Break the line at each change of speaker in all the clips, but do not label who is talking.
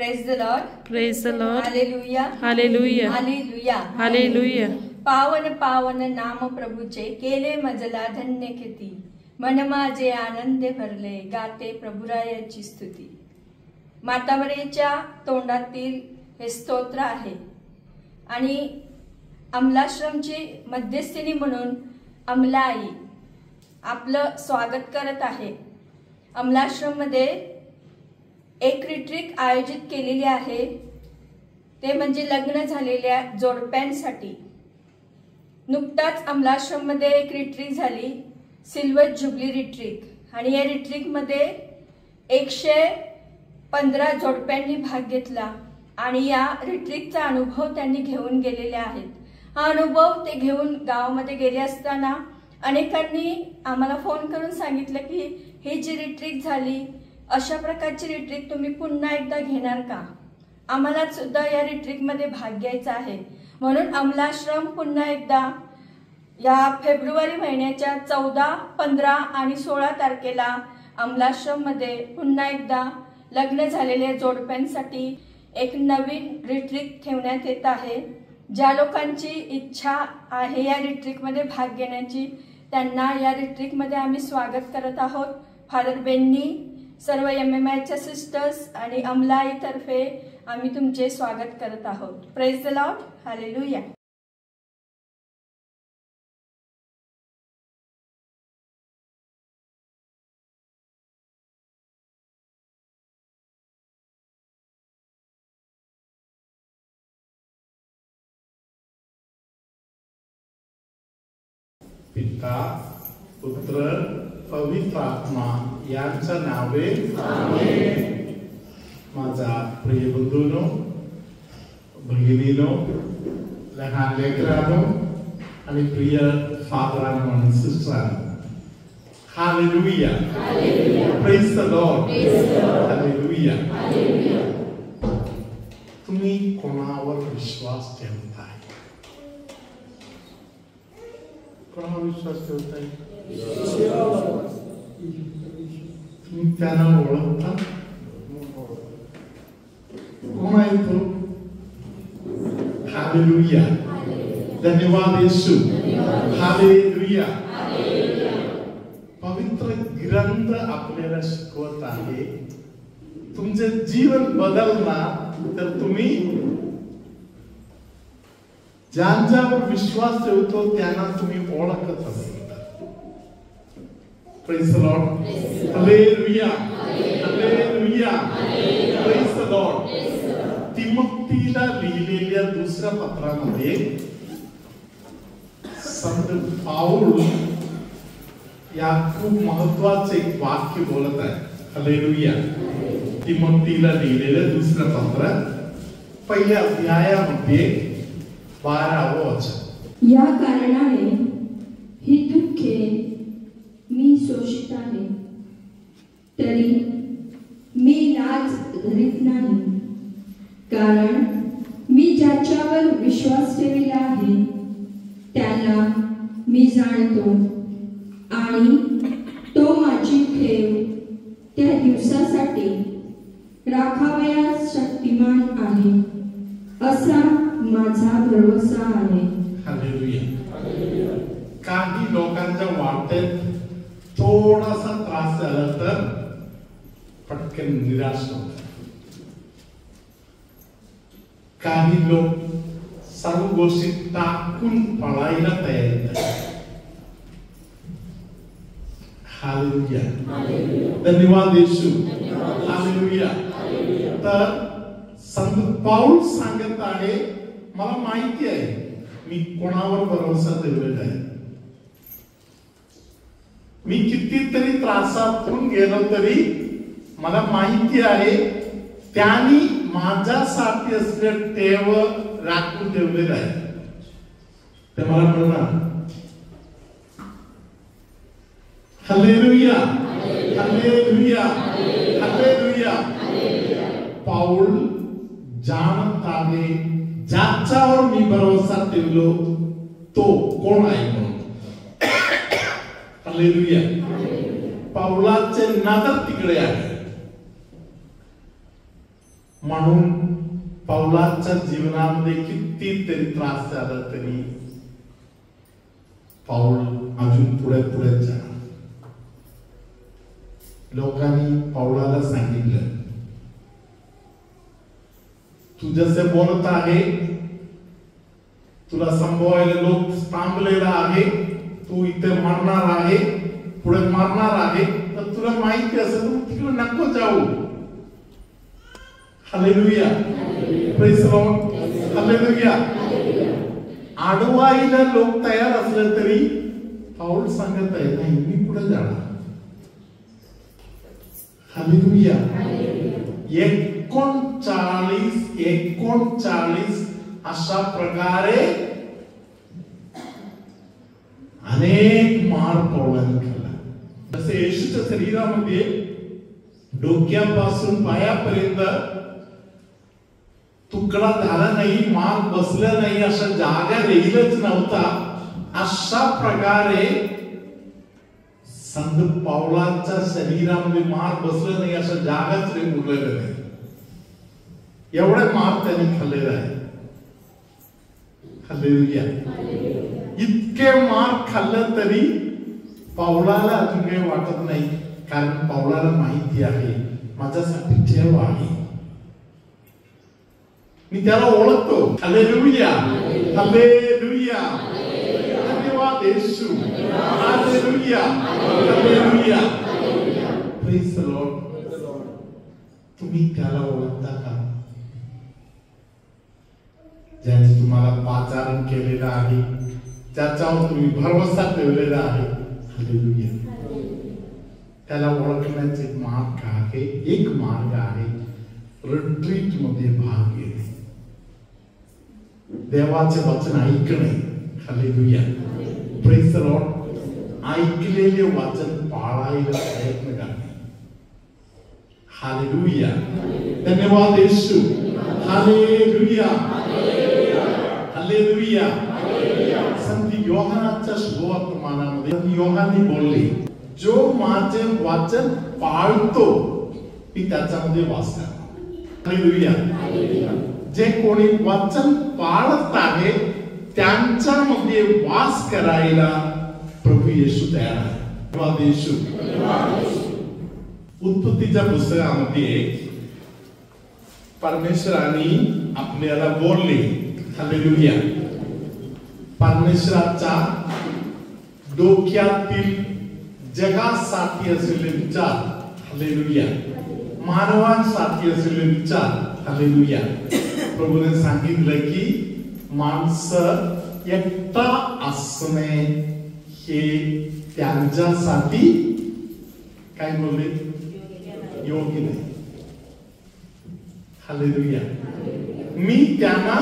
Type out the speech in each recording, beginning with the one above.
Praise the Lord.
Praise the Lord.
Hallelujah.
Hallelujah.
Hallelujah.
Hallelujah.
पावन पावन नाम प्रभूचे केले मजला धन्य कीर्ती मन माझे आनंदे भरले गाते प्रभुरायाची स्तुती. माता मरियेच्या तोंडातील हे स्तोत्र आहे आणि अमलाश्रमची मध्यस्थिनी म्हणून अमला आई आपलं स्वागत करत आहे. अमलाश्रम मध्ये एक रिट्रीट आयोजित केलेली आहे ते म्हणजे लग्न झालेल्या जोडप्यांसाठी. नुकताच अमलाश्रम मध्ये एक रिट्रीट झाली, सिल्वर जुबली रिट्रीट, आणि या रिट्रीट मध्ये 115 जोडप्यांनी भाग घेतला आणि या रिट्रीटचा अनुभव त्यांनी घेऊन गेलेले आहेत. हा अनुभव ते घेऊन गावामध्ये गेले असताना अनेकांनी आम्हाला फोन करून सांगितलं की ही जी रिट्रीट झाली अशा प्रकारची रिट्रीट तुम्ही पुन्हा एकदा घेणार का? आम्हाला सुद्धा या रिट्रीट मध्ये भाग घ्यायचा आहे. म्हणून अमलाश्रम पुन्हा एकदा या फेब्रुवारी महिन्याच्या 14, 15 आणि 16 तारखेला अमलाश्रम मध्ये पुन्हा एकदा लग्न झालेल्या जोडप्यांसाठी एक नवीन रिट्रीट ठेवण्यात येत आहे. ज्या लोकांची इच्छा आहे या रिट्रीट मध्ये भाग घेण्याची त्यांना या रिट्रीट मध्ये आम्ही स्वागत करत आहोत. फादर बेन्नी, सर्व MMIच्या सिस्टर्स आणि अमलाई तर्फे आम्ही तुमचे स्वागत करत आहोत. Praise the Lord. हालेलुया.
पिता, पुत्र, पवित्र आत्मा यांच्या नावे आमेन. माझा प्रिय बंधूंनो, भगिनीनो, लहान लेकरांनो आणि प्रिय फादरांनो आणि सिस्टरांनो, hallelujah. Praise the Lord. Hallelujah. तुम्ही कोणावर विश्वास ठेवताय? कोणावर विश्वास ठेवताय? तुम्ही त्यांना ओळखता? कोण आहे तो? हालेलुया. धन्यवाद येशू. हालेलुया. पवित्र ग्रंथ आपल्याला शिकवत आहे तुमचे जीवन बदलणार तर तुम्ही ज्यांच्यावर विश्वास ठेवतो त्यांना तुम्ही ओळखत असाल. Praise the Lord. Hallelujah. Hallelujah. Praise the Lord. तिमोथीला लिहिलेल्या दुसऱ्या पत्रामध्ये संत पाऊल या खूप महत्वाचे एक वाक्य बोलत आहे. हालेलुया. तिमोथीला लिहिलेल्या दुसऱ्या पत्रात पहिल्या अध्यायामध्ये 12 वचन.
या कारणाने ही दुःखे मी शोषित आहे, तरी मी लाज धरीत नाही, कारण मी ज्याच्यावर विश्वास ठेवला आहे त्याला मी जाणतो आणि तो माझी ठेव त्या दिवसासाठी राखावयास शक्तिमान आहे असा माझा भरोसा आहे.
हालेलुया. काही लोकांच्या वाटेत थोडासा त्रास झाला तर पटकन निराश होतात. काही लोक सर्व गोष्टी टाकून पळायला तयार आहेत. हालेलुया. धन्यवाद येशू. हालेलुया. तर संत पाऊल सांगत आहे मला माहिती आहे मी कोणावर भरोसा ठेवलेला आहे. मी कितीतरी त्रासातून गेलो तरी मला माहिती आहे त्यांनी माझ्यासाठी असलेलं ठेव राखून ठेवलेलं आहे. ते मला म्हणणार. हालेलुया. हालेलुया. हालेलुया. पाऊल जाणत आहे ज्याच्यावर मी भरोसा ठेवलो तो कोण आहे म्हणून. हालेलुया. पाऊलाचे नजर तिकडे आहे. म्हणून पौलाच्या जीवनामध्ये कितीतरी त्रास झाला तरी पाऊल अजून पुढे पुढे जाणार. लोकांनी पौलाला सांगितलं, तू जसे बोलत आहे, तुला संभवायला लोक थांबलेला आहे, तू इथे मरणार आहे, पुढे मरणार आहे, तर तुला माहिती असेल तू तिकडे नको जाऊ. Hallelujah, praise the Lord, hallelujah. अडवायला लोक तयार असले तरी पाऊल सांगत आहे, नाही मी पुढे जाणार. हालेलुया. 39 अशा प्रकारे अनेक मार पौलाने खाल्ला. जसे येशूच्या शरीरामध्ये डोक्यापासून पायापर्यंत तुकडा झाला नाही, मार बसला नाही, अशा जागा राहीलच नव्हता, अशा प्रकारे संत पौलाच्या शरीरामध्ये मार बसला नाही, अशा जागाच उरलेलं नाही. एवढे मार त्यांनी खाल्लेला आहे. हालेलुया. इतके मार खाल्लं तरी पौलाला अजून काही वाटत नाही, कारण पौलाला माहिती आहे माझ्यासाठी ठेव आहे, मी त्याला ओळखतो. हालेलुया, हालेलुया, धन्यवाद Yeshu, hallelujah, hallelujah, praise the Lord. तुम्ही त्याला ओळखता का? ज्याने तुम्हाला पाचारण केलेलं आहे, ज्याच्यावर तुम्ही भरवसा ठेवलेला आहे. हालेलुया. त्याला ओळखण्याचे एक मार्ग आहे, रिट्रीट मध्ये भाग घेणे, देवाचे वचन ऐकणे. Hallelujah, praise the Lord. ऐकलेले वचन पाळायला प्रयत्न करणे. हालेलुया, धन्यवाद येशू. Hallelujah, hallelujah. संत योहानाच्या शुभवर्तमानामध्ये योहाने बोलले, जो माझे वचन पाळतो मी त्याच्यामध्ये वास करतो. हालेलुया. जे कोणी वचन पाळत आहे त्यांच्यामध्ये वास करायला प्रभू येशू तयार आहे. धन्यवाद येशू. उत्पत्तीच्या पुस्तकामध्ये परमेश्वराने आपल्याला बोलले. हालेलुया. परमेश्वराच्या डोक्यातील जगासाठी असलेले विचार. हालेलुया. मानवांसाठी असलेले विचार. हालेलुया. प्रभूने सांगितलं की माणसं एकटा असणे हे त्यांच्यासाठी काय बोलले, योग्य नाही. हालेलुया. मी त्यांना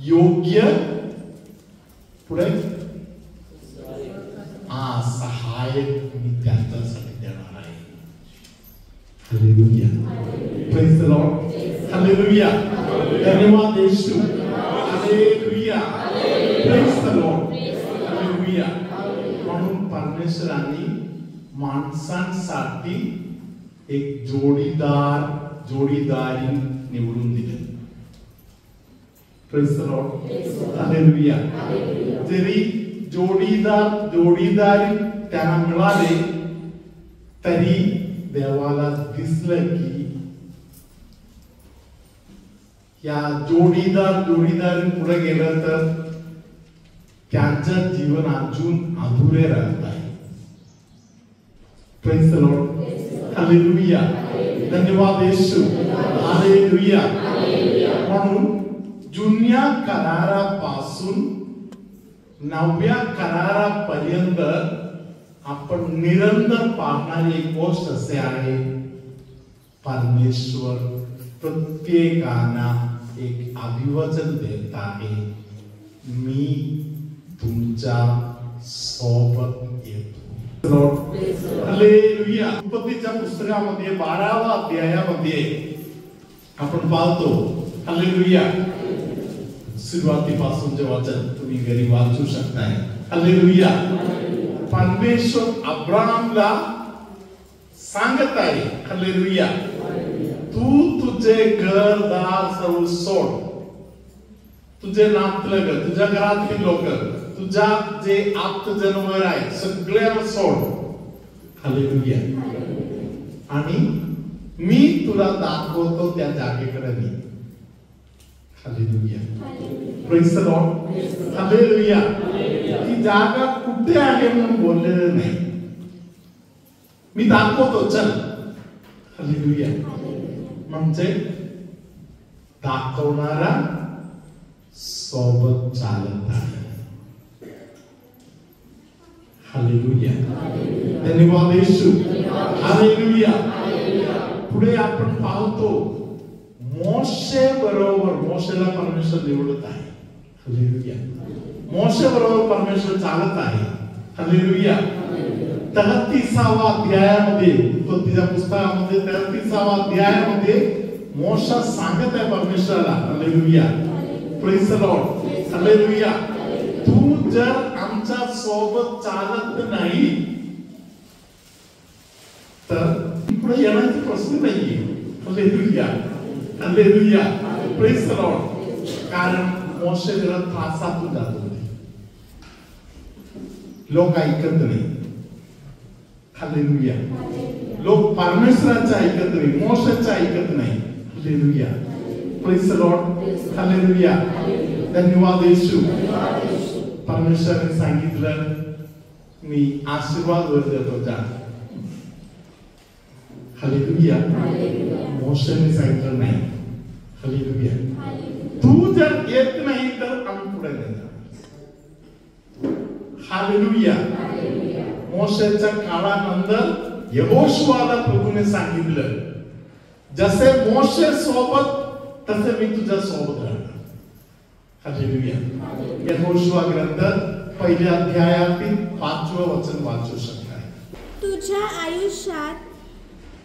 योग्य पुढे सहाय्यक मी त्यांच्यासाठी देणार आहे. Hallelujah, praise the Lord. Hallelujah, धन्यवाद Yeshu. Hallelujah, praise the Lord. Hallelujah. म्हणून परमेश्वराने माणसांसाठी एक जोडीदारी निवडून दिले. Praise the Lord. हालेलुया. जरी जोडीदारी त्यांना मिळाले तरी देवाला दिसलं की या जोडीदारी पुढे गेलं तर त्यांचं जीवन अजून अधुरे राहत आहे. Praise the Lord. हालेलुया, धन्यवाद येशू. हालेलुया. म्हणून जुन्या करारापासून नव्या करारापर्यंत आपण निरंतर पाहणारी एक गोष्ट असे आहे, परमेश्वर प्रत्येकांना एक अभिवचन देत आहे, मी तुमच्या सोबत येतो. हालेलुया. उत्पत्तीच्या पुस्तकामध्ये 12व्या अध्यायामध्ये आपण पाहतो. हालेलुया. सुरुवातीपासूनचे वचन तुम्ही घरी वाचू शकताय. हालेलुया. परमेश्वर अब्राहमला सांगत आहे, हालेलुया, तू तुझे घरदार सर्व सोड, तुझे नातलग, तुझ्या घरातली लोक, तुझ्या जे आप्त जनावर आहे सगळ्यांना सोड. हालेलुया. आणि मी तुला दाखवतो त्या जागेकडे मी. Hallelujah. Praise the Lord. Hallelujah. ती जागा कुठे आहे म्हणून बोललेलं नाही, मी दाखवतो चल. हालेलुया. म्हणजे दाखवणारा सोबत चालत आहे. हालेलुया. धन्यवाद येशू. हालेलुया. पुढे आपण पाहतो मोशे बरोबर, मोशेला परमेश्वर निवडत आहे. हालेलुया. मोशे बरोबर परमेश्वर चालत आहे. हालेलुया. 33वा अध्यायामध्ये, उत्पत्तीच्या पुस्तकामध्ये 33वा अध्यायामध्ये मोशा सांगत आहे परमेश्वराला. Hallelujah. Praise the Lord. Hallelujah. तू जर आमच्या सोबत चालत नाही तर पुढे येण्याचा प्रश्न नाहीये. Hallelujah. Hallelujah. Praise the Lord. कारण मोशे जरा त्रासातून जात होते, लोक ऐकत नाही. हालेलुया. लोक परमेश्वराचं ऐकत नाही, मोशेचं ऐकत नाही. Hallelujah. Praise the Lord. Hallelujah. धन्यवाद येशू. परमेश्वराने सांगितलं मी आशीर्वाद वर देतो जा. हालेलुया. मोशेने सांगितलं नाही. हालेलुया. तू जर येत नाही तर आम्ही पुढे नाही जाणार. हालेलुया. मोशेच्या काळानंतर यहोशुआला प्रभूने सांगितलं जसे मोशे सोबत तसे मी तुझ्या सोबत राहणार. हालेलुया. यहोशुआ ग्रंथ 1 अध्यायातील 5वं वचन वाचू शकता.
तुझ्या आयुष्यात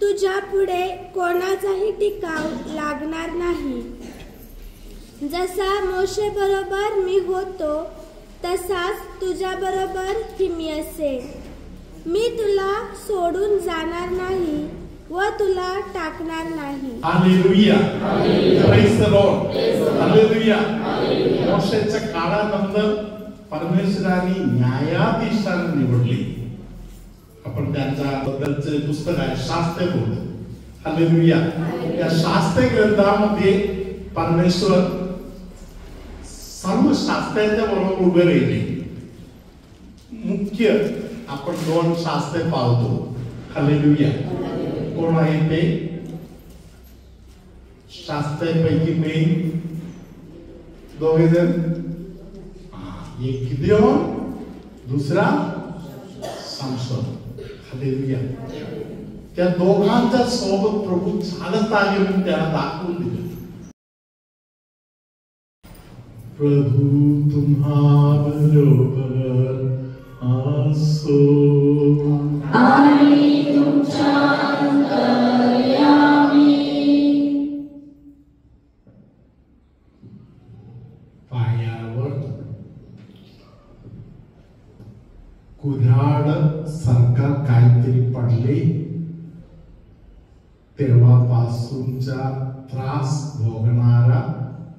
तुझ्या पुढे कोणाचाही टिकाव लागणार नाही. जसा मोशे बरोबर मी होतो तसाच तुझ्या बरोबर ही मी असेन. मी तुला सोडून जाणार नाही व तुला टाकणार नाही.
Hallelujah. Praise the Lord. Hallelujah. मोशेच्या काळानंतर परमेश्वराने न्यायाधीशांना निवडले. आपण त्यांच्या बद्दलचे पुस्तक आहे शास्त्र ग्रंथ. हालेलुया. या शास्त्र ग्रंथामध्ये परमेश्वर सर्व शास्त्राच्या बरोबर उभे राहिले. मुख्य आपण 2 शास्त्रे पाहतो. हालेलुया. कोण आहे ते? शास्त्रापैकी मेन दोघे जण, एक गिदेओन, दुसरा सामसन. हालेलुया. त्या दोघांच्या सोबत प्रभू चालत आहे म्हणून त्याला दाखवून दिलं. प्रभू तुम्हा बरोबर असो
आणि तुमच्या अंतर्यामी.
पायावर कुऱ्हाड सारखा काहीतरी पडले तेव्हापासूनचा त्रास भोगणारा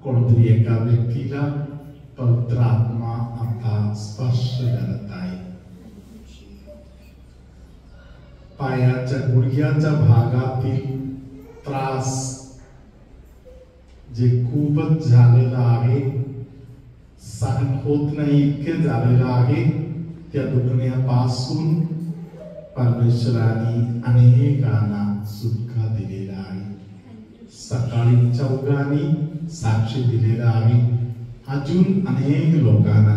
कोणतरी एका व्यक्तीला पवित्र आत्मा आता स्पर्श करत आहे. पायाच्या गुडघ्याच्या भागातील त्रास जे खूपच झालेला आहे, सहन होत नाही इतके झालेला आहे, त्या दुखण्यापासून परमेश्वराने अनेकांना सुटका दिलेला आहे. सकाळी चौघांनी साक्षी दिलेला आहे. अजून अनेक लोकांना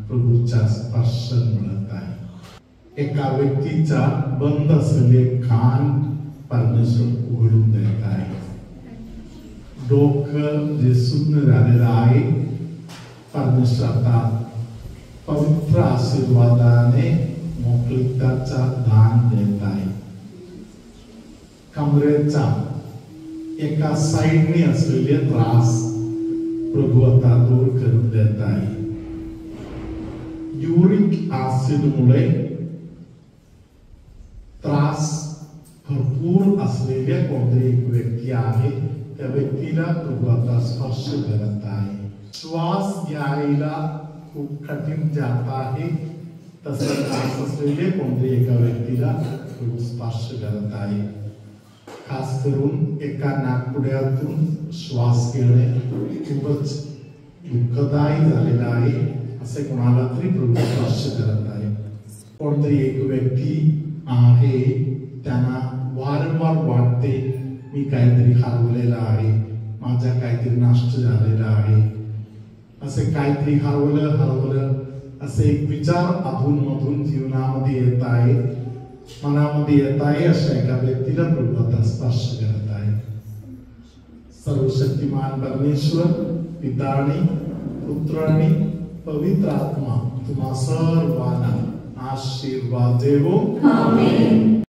प्रभूचा स्पर्श मिळत आहे. एका व्यक्तीचा बंद असलेले कान परमेश्वर उघडून देत आहे. डोकं जे शून्य झालेलं आहे, परमेश्वर आता पवित्र आशीर्वादाने मोकळीकाचा दान देत आहे. कमरेचा एका साइडने असलेले त्रास प्रभू आता दूर करून देत आहे. युरिक ऍसिड मुळे त्रास भरपूर असलेल्या कोणतरी एक व्यक्ती आहे, त्या व्यक्तीला प्रभू आता स्पर्श करत आहे. श्वास घ्यायला खूप कठीण जात आहे, तसं त्रास असलेले कोणत्याही एका व्यक्तीला प्रभू स्पर्श करत आहे. खास करून एका नाकपुड्यातून श्वास घेणे खूपच दुःखदायी झालेला आहे, असे कोणाला तरी प्रभू स्पर्श करत आहे. कोणतरी एक व्यक्ती आहे, त्यांना वारंवार वाटते मी काहीतरी हरवलेलं आहे, माझ्या काहीतरी नष्ट झालेलं आहे, असे काहीतरी हरवलं असे एक विचार अधूनमधून जीवनामध्ये येत आहे, मनामध्ये येत आहे. अशा एका व्यक्तीला प्रभू आता स्पर्श करत आहे. सर्वशक्तिमान परमेश्वर पिता आणि पुत्र आणि पवित्र आत्मा तुम्हा सर्वांना आशीर्वाद देवो. आमेन.